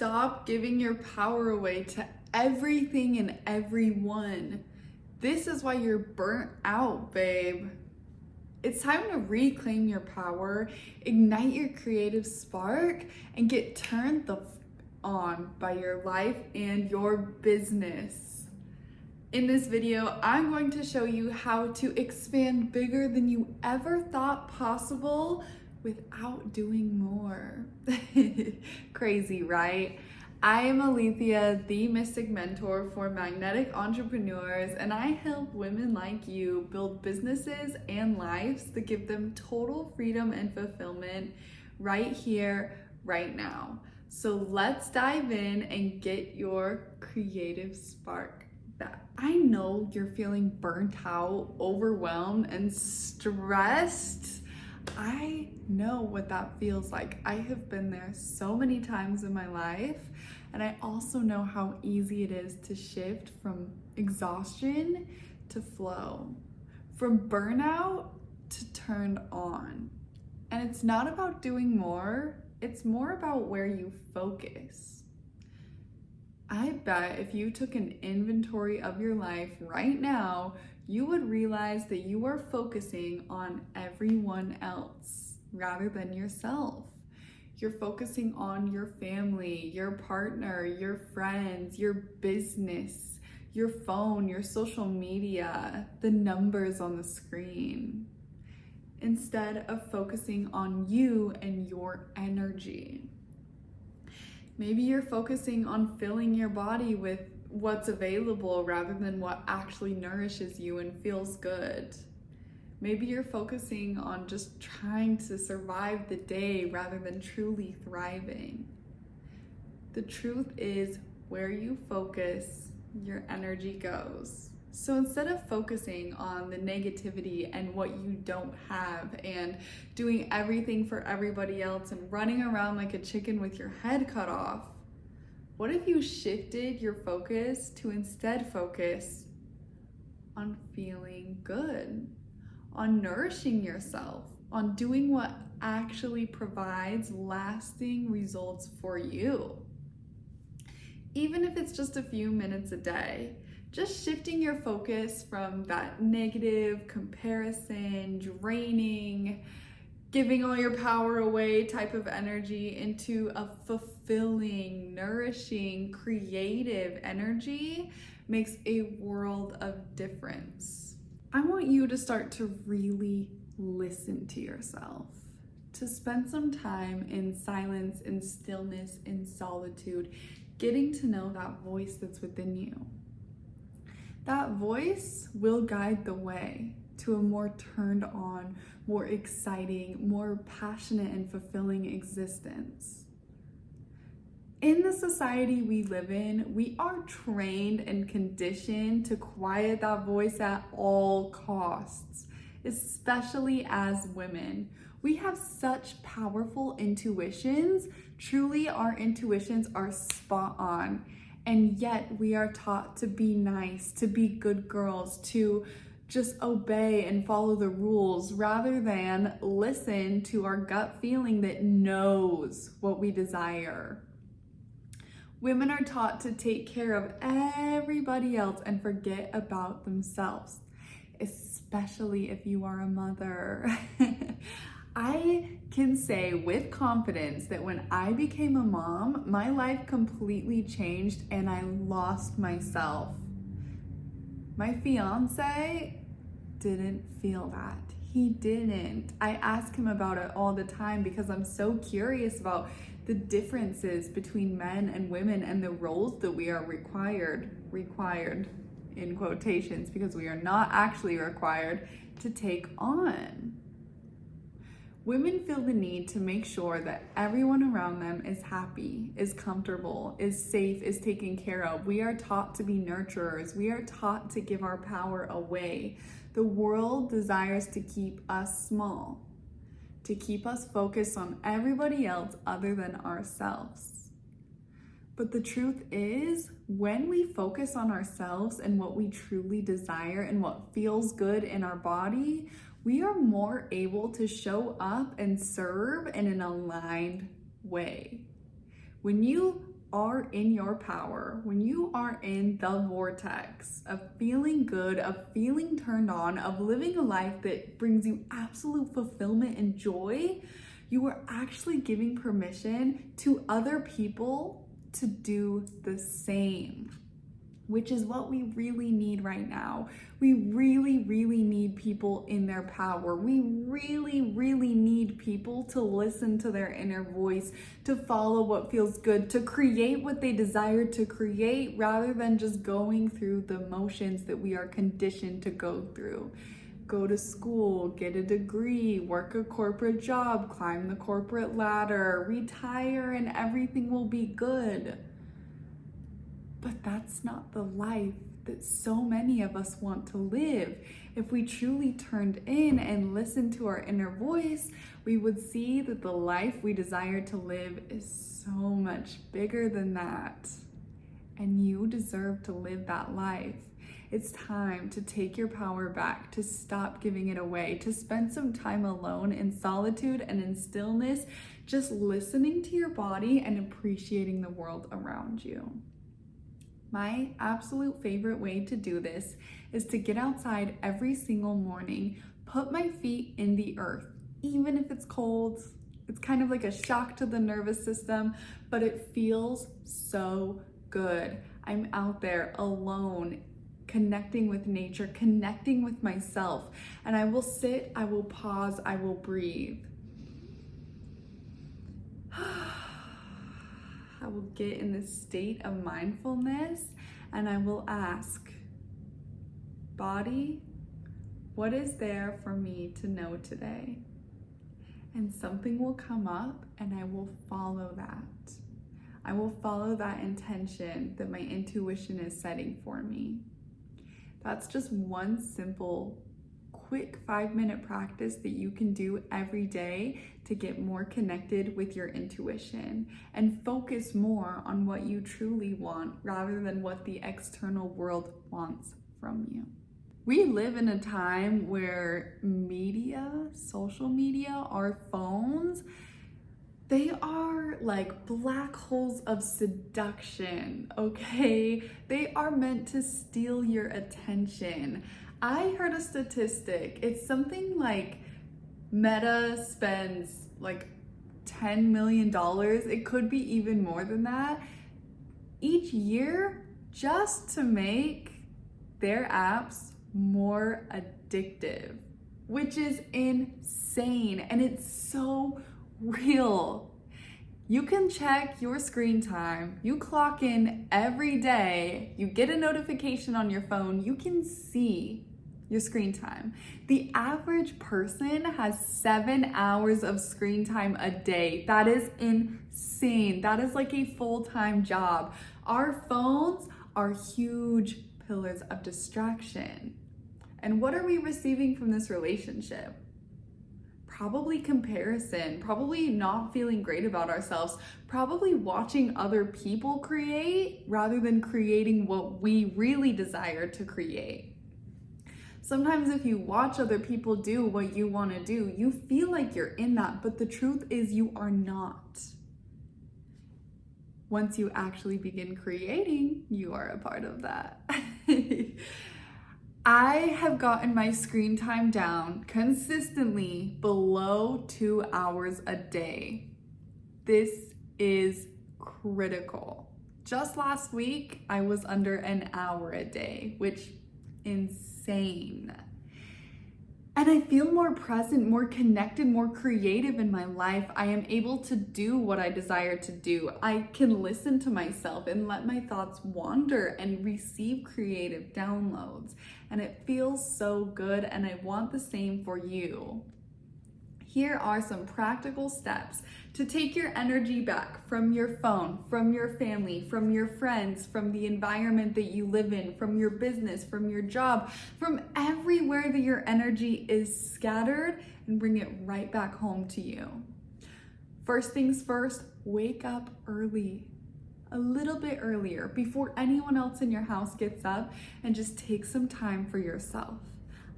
Stop giving your power away to everything and everyone. This is why you're burnt out, babe. It's time to reclaim your power, ignite your creative spark, and get turned on by your life and your business. In this video, I'm going to show you how to expand bigger than you ever thought possible without doing more. Crazy, right? I am Alethea, the Mystic Mentor for magnetic entrepreneurs, and I help women like you build businesses and lives that give them total freedom and fulfillment right here, right now. So let's dive in and get your creative spark back. I know you're feeling burnt out, overwhelmed, and stressed. I know what that feels like. I have been there so many times in my life, and I also know how easy it is to shift from exhaustion to flow, from burnout to turned on. And it's not about doing more, it's more about where you focus. I bet if you took an inventory of your life right now, you would realize that you are focusing on everyone else rather than yourself. You're focusing on your family, your partner, your friends, your business, your phone, your social media, the numbers on the screen, instead of focusing on you and your energy. Maybe you're focusing on filling your body with what's available rather than what actually nourishes you and feels good. Maybe you're focusing on just trying to survive the day rather than truly thriving. The truth is, where you focus, your energy goes. So instead of focusing on the negativity and what you don't have and doing everything for everybody else and running around like a chicken with your head cut off, what if you shifted your focus to instead focus on feeling good, on nourishing yourself, on doing what actually provides lasting results for you? Even if it's just a few minutes a day, just shifting your focus from that negative, comparison, draining, giving all your power away type of energy into a fulfilling, nourishing, creative energy makes a world of difference. I want you to start to really listen to yourself, to spend some time in silence, in stillness, in solitude, getting to know that voice that's within you. That voice will guide the way to a more turned on, more exciting, more passionate and fulfilling existence. In the society we live in, we are trained and conditioned to quiet that voice at all costs, especially as women. We have such powerful intuitions. Truly, our intuitions are spot on. And yet we are taught to be nice, to be good girls, to just obey and follow the rules rather than listen to our gut feeling that knows what we desire. Women are taught to take care of everybody else and forget about themselves, especially if you are a mother. I can say with confidence that when I became a mom, my life completely changed and I lost myself. My fiance didn't feel that. He didn't. I ask him about it all the time because I'm so curious about the differences between men and women and the roles that we are required in quotations, because we are not actually required to take on. Women feel the need to make sure that everyone around them is happy, is comfortable, is safe, is taken care of. We are taught to be nurturers. We are taught to give our power away. The world desires to keep us small, to keep us focused on everybody else other than ourselves. But the truth is, when we focus on ourselves and what we truly desire and what feels good in our body, we are more able to show up and serve in an aligned way. When you are in your power, when you are in the vortex of feeling good, of feeling turned on, of living a life that brings you absolute fulfillment and joy, you are actually giving permission to other people to do the same, which is what we really need right now. We really, really need people in their power. We really, really need people to listen to their inner voice, to follow what feels good, to create what they desire to create, rather than just going through the motions that we are conditioned to go through. Go to school, get a degree, work a corporate job, climb the corporate ladder, retire, and everything will be good. But that's not the life that so many of us want to live. If we truly turned in and listened to our inner voice, we would see that the life we desire to live is so much bigger than that. And you deserve to live that life. It's time to take your power back, to stop giving it away, to spend some time alone in solitude and in stillness, just listening to your body and appreciating the world around you. My absolute favorite way to do this is to get outside every single morning, put my feet in the earth, even if it's cold. It's kind of like a shock to the nervous system, but it feels so good. I'm out there alone, connecting with nature, connecting with myself, and I will sit, I will pause, I will breathe. I will get in this state of mindfulness and I will ask, body, what is there for me to know today? And something will come up and I will follow that. I will follow that intention that my intuition is setting for me. That's just one simple, quick 5-minute practice that you can do every day to get more connected with your intuition and focus more on what you truly want rather than what the external world wants from you. We live in a time where media, social media, our phones, they are like black holes of seduction, okay? They are meant to steal your attention. I heard a statistic. It's something like Meta spends like $10 million. It could be even more than that each year just to make their apps more addictive, which is insane. And it's so real. You can check your screen time. You clock in every day. You get a notification on your phone. You can see your screen time. The average person has 7 hours of screen time a day. That is insane. That is like a full-time job. Our phones are huge pillars of distraction. And what are we receiving from this relationship? Probably comparison, probably not feeling great about ourselves, probably watching other people create rather than creating what we really desire to create. Sometimes if you watch other people do what you want to do, you feel like you're in that, but the truth is you are not. Once you actually begin creating, you are a part of that. I have gotten my screen time down consistently below 2 hours a day. This is critical. Just last week, I was under an hour a day, which insane. And I feel more present, more connected, more creative in my life. I am able to do what I desire to do. I can listen to myself and let my thoughts wander and receive creative downloads. And it feels so good, and I want the same for you. Here are some practical steps to take your energy back from your phone, from your family, from your friends, from the environment that you live in, from your business, from your job, from everywhere that your energy is scattered, and bring it right back home to you. First things first, wake up early. A little bit earlier, before anyone else in your house gets up, and just take some time for yourself.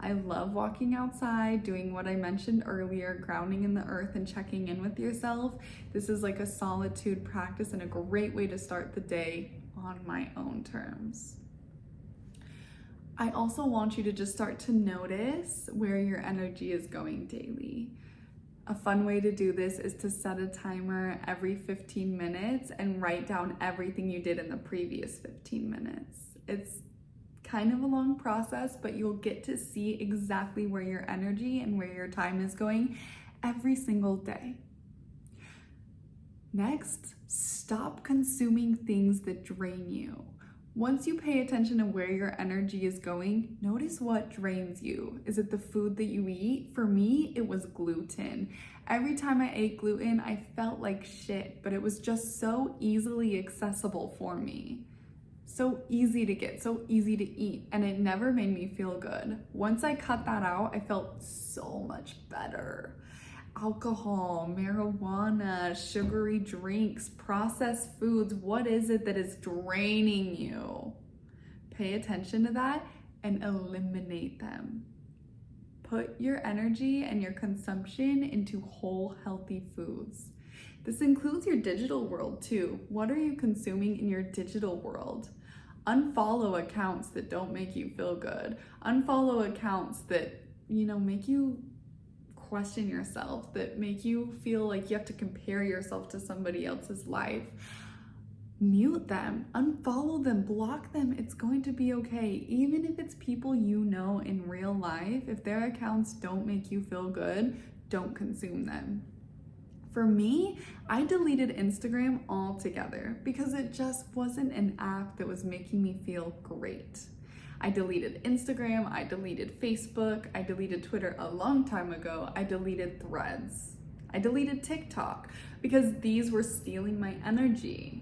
I love walking outside, doing what I mentioned earlier, grounding in the earth and checking in with yourself. This is like a solitude practice and a great way to start the day on my own terms. I also want you to just start to notice where your energy is going daily. A fun way to do this is to set a timer every 15 minutes and write down everything you did in the previous 15 minutes. It's kind of a long process, but you'll get to see exactly where your energy and where your time is going every single day. Next, stop consuming things that drain you. Once you pay attention to where your energy is going, notice what drains you. Is it the food that you eat? For me, it was gluten. Every time I ate gluten, I felt like shit, but it was just so easily accessible for me. So easy to get, so easy to eat, and it never made me feel good. Once I cut that out, I felt so much better. Alcohol, marijuana, sugary drinks, processed foods, what is it that is draining you? Pay attention to that and eliminate them. Put your energy and your consumption into whole, healthy foods. This includes your digital world too. What are you consuming in your digital world? Unfollow accounts that don't make you feel good. Unfollow accounts that, make you question yourself, that make you feel like you have to compare yourself to somebody else's life. Mute them, unfollow them, block them. It's going to be okay. Even if it's people you know in real life, if their accounts don't make you feel good, don't consume them. For me, I deleted Instagram altogether because it just wasn't an app that was making me feel great. I deleted Instagram, I deleted Facebook, I deleted Twitter a long time ago, I deleted Threads, I deleted TikTok because these were stealing my energy.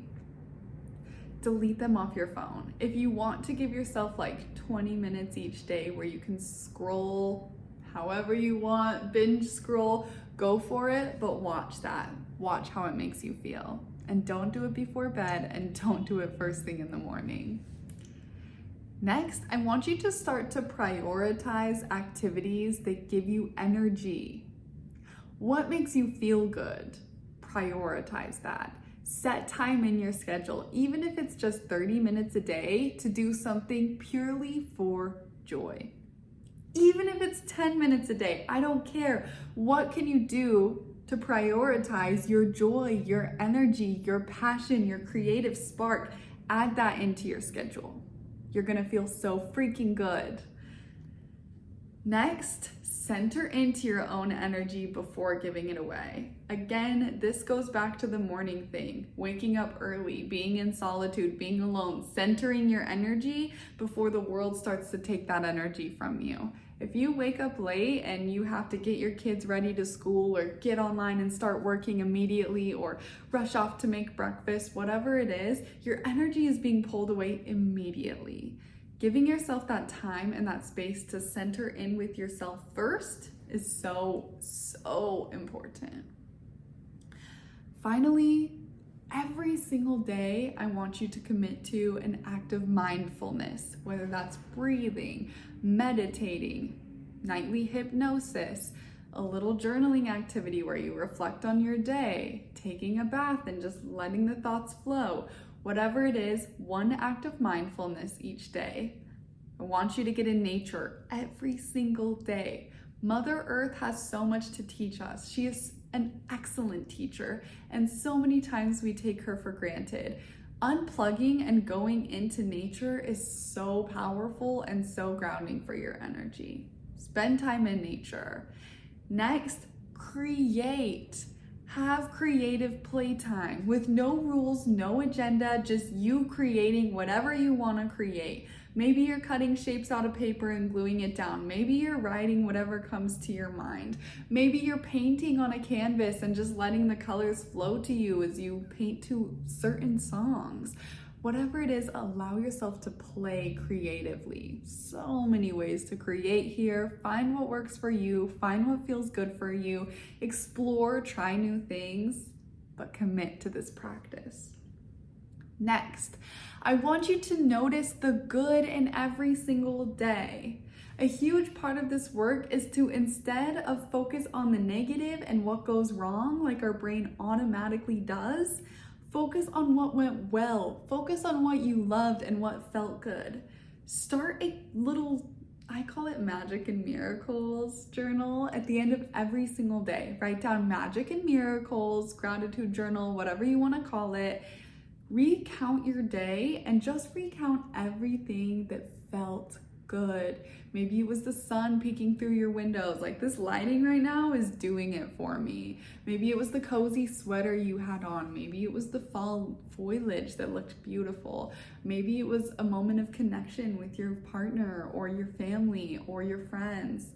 Delete them off your phone. If you want to give yourself like 20 minutes each day where you can scroll however you want, binge scroll, go for it, but watch that. Watch how it makes you feel. And don't do it before bed, and don't do it first thing in the morning. Next, I want you to start to prioritize activities that give you energy. What makes you feel good? Prioritize that. Set time in your schedule, even if it's just 30 minutes a day, to do something purely for joy. Even if it's 10 minutes a day, I don't care. What can you do to prioritize your joy, your energy, your passion, your creative spark? Add that into your schedule. You're gonna feel so freaking good. Next, center into your own energy before giving it away. Again, this goes back to the morning thing, waking up early, being in solitude, being alone, centering your energy before the world starts to take that energy from you. If you wake up late and you have to get your kids ready to school or get online and start working immediately or rush off to make breakfast, whatever it is, your energy is being pulled away immediately. Giving yourself that time and that space to center in with yourself first is so, so important. Finally, every single day, I want you to commit to an act of mindfulness, whether that's breathing, meditating, nightly hypnosis, a little journaling activity where you reflect on your day, taking a bath and just letting the thoughts flow. Whatever it is, one act of mindfulness each day. I want you to get in nature every single day. Mother Earth has so much to teach us. She is an excellent teacher, and so many times we take her for granted. Unplugging and going into nature is so powerful and so grounding for your energy. Spend time in nature. Next, create. Have creative playtime with no rules, no agenda, just you creating whatever you want to create. Maybe you're cutting shapes out of paper and gluing it down. Maybe you're writing whatever comes to your mind. Maybe you're painting on a canvas and just letting the colors flow to you as you paint to certain songs. Whatever it is, allow yourself to play creatively. So many ways to create here. Find what works for you. Find what feels good for you. Explore, try new things, but commit to this practice. Next, I want you to notice the good in every single day. A huge part of this work is to, instead of focus on the negative and what goes wrong, like our brain automatically does, focus on what went well. Focus on what you loved and what felt good. Start a little, I call it magic and miracles journal at the end of every single day. Write down magic and miracles, gratitude journal, whatever you want to call it. Recount your day and just recount everything that felt good. Maybe it was the sun peeking through your windows, like this lighting right now is doing it for me. Maybe it was the cozy sweater you had on. Maybe it was the fall foliage that looked beautiful. Maybe it was a moment of connection with your partner or your family or your friends.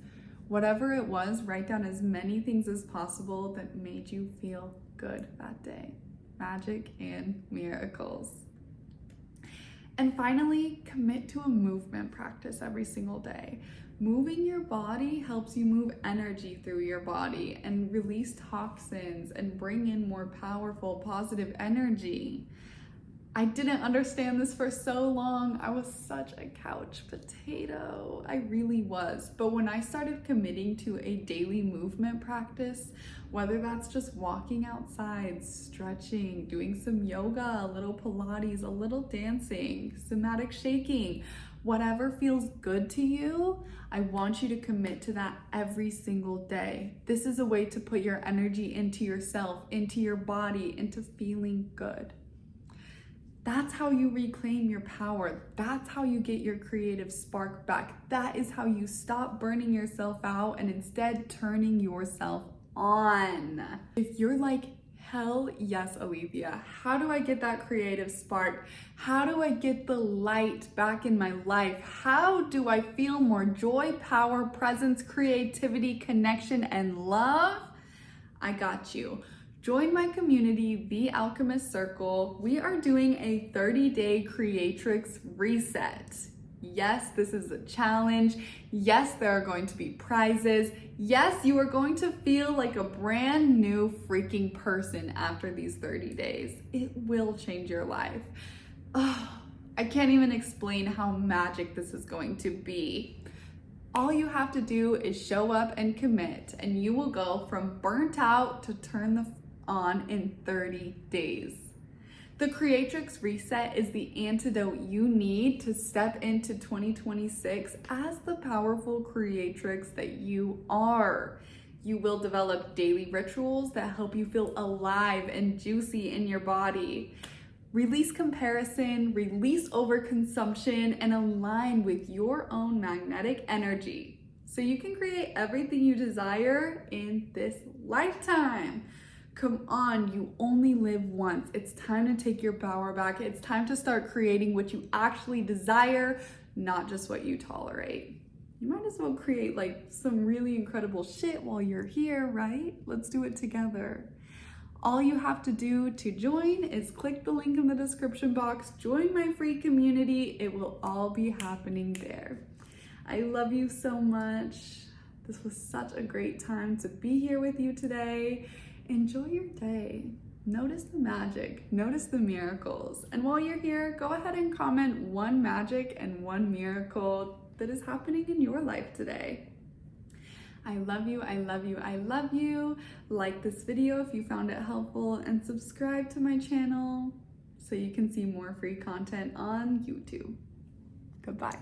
Whatever it was, write down as many things as possible that made you feel good that day. Magic and miracles. And finally, commit to a movement practice every single day. Moving your body helps you move energy through your body and release toxins and bring in more powerful, positive energy. I didn't understand this for so long. I was such a couch potato. I really was. But when I started committing to a daily movement practice, whether that's just walking outside, stretching, doing some yoga, a little Pilates, a little dancing, somatic shaking, whatever feels good to you, I want you to commit to that every single day. This is a way to put your energy into yourself, into your body, into feeling good. That's how you reclaim your power. That's how you get your creative spark back. That is how you stop burning yourself out and instead turning yourself on. If you're like, hell yes, Alethea, how do I get that creative spark? How do I get the light back in my life? How do I feel more joy, power, presence, creativity, connection, and love? I got you. Join my community, the Alchemist Circle. We are doing a 30-day Creatrix Reset. Yes, this is a challenge. Yes, there are going to be prizes. Yes, you are going to feel like a brand new freaking person after these 30 days. It will change your life. Oh, I can't even explain how magic this is going to be. All you have to do is show up and commit, and you will go from burnt out to turn the on in 30 days. The Creatrix Reset is the antidote you need to step into 2026 as the powerful creatrix that you are. You will develop daily rituals that help you feel alive and juicy in your body. Release comparison, release overconsumption, and align with your own magnetic energy so you can create everything you desire in this lifetime. Come on, you only live once. It's time to take your power back. It's time to start creating what you actually desire, not just what you tolerate. You might as well create like some really incredible shit while you're here, right? Let's do it together. All you have to do to join is click the link in the description box, join my free community. It will all be happening there. I love you so much. This was such a great time to be here with you today. Enjoy your day. Notice the magic, notice the miracles. And while you're here, go ahead and comment one magic and one miracle that is happening in your life today. I love you, I love you, I love you. Like this video if you found it helpful, and subscribe to my channel so you can see more free content on YouTube. Goodbye.